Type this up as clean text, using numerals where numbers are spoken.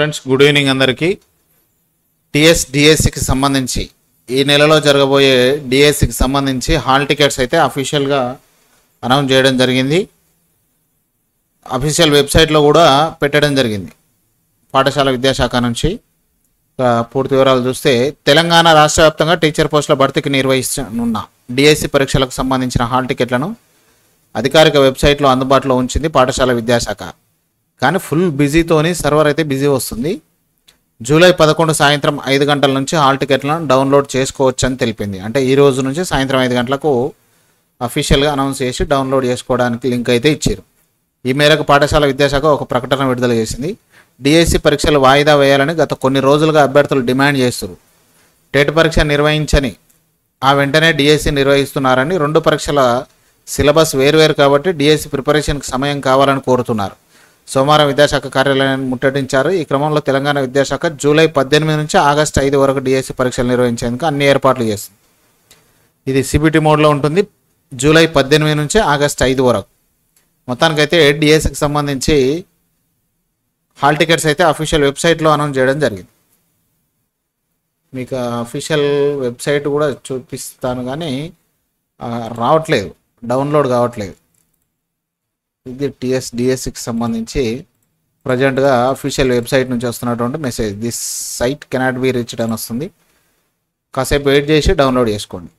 Friends good evening అందరికీ. డిఎస్సికి సంబంధించి ఈ నెలలో జరగబోయే డిఎస్సికి సంబంధించి హాల్ టికెట్స్ అయితే అఫీషియల్గా అనౌన్స్ చేయడం జరిగింది. అఫీషియల్ వెబ్సైట్లో కూడా పెట్టడం జరిగింది పాఠశాల విద్యాశాఖ నుంచి. పూర్తి వివరాలు చూస్తే తెలంగాణ రాష్ట్ర వ్యాప్తంగా టీచర్ పోస్టుల భర్తీకి నిర్వహిస్తున్న డిఎస్సి పరీక్షలకు సంబంధించిన హాల్ టికెట్లను అధికారిక వెబ్సైట్లో అందుబాటులో ఉంచింది పాఠశాల విద్యాశాఖ. కానీ ఫుల్ బిజీతోని సర్వర్ అయితే బిజీ వస్తుంది. జూలై 11 సాయంత్రం 5 గంటల నుంచి హాల్ టికెట్లను డౌన్లోడ్ చేసుకోవచ్చు అని తెలిపింది. అంటే ఈ రోజు నుంచి సాయంత్రం 5 గంటలకు అఫీషియల్గా అనౌన్స్ చేసి డౌన్లోడ్ చేసుకోవడానికి లింక్ అయితే ఇచ్చారు. ఈ మేరకు పాఠశాల విద్యాశాఖ ఒక ప్రకటన విడుదల చేసింది. డిఎస్సి పరీక్షలు వాయిదా వేయాలని గత కొన్ని రోజులుగా అభ్యర్థులు డిమాండ్ చేస్తారు. టెట్ పరీక్ష నిర్వహించని వెంటనే డిఎస్సి నిర్వహిస్తున్నారని, 2 పరీక్షల సిలబస్ వేరువేరు కాబట్టి డిఎస్సి ప్రిపరేషన్కి సమయం కావాలని కోరుతున్నారు. సోమవారం విద్యాశాఖ కార్యాలయాన్ని ముట్టడించారు. ఈ క్రమంలో తెలంగాణ విద్యాశాఖ జూలై 18 నుంచి ఆగస్టు 5 వరకు డిఎస్సి పరీక్షలు నిర్వహించేందుకు అన్ని ఏర్పాట్లు చేస్తుంది. ఇది సిబిటి మోడ్లో ఉంటుంది. జూలై 18 నుంచి ఆగస్టు 5 వరకు మొత్తానికైతే డిఎస్సికి సంబంధించి హాల్ టికెట్స్ అయితే అఫీషియల్ వెబ్సైట్లో అనౌన్స్ చేయడం జరిగింది. మీకు అఫీషియల్ వెబ్సైట్ కూడా చూపిస్తాను కానీ రావట్లేదు, డౌన్లోడ్ కావట్లేదు. ఇది డిఎస్సికి సంబంధించి ప్రజెంట్గా అఫీషియల్ వెబ్సైట్ నుంచి వస్తున్నటువంటి message. This site cannot be reached అని వస్తుంది. కాసేపు వెయిట్ చేసి డౌన్లోడ్ చేసుకోండి.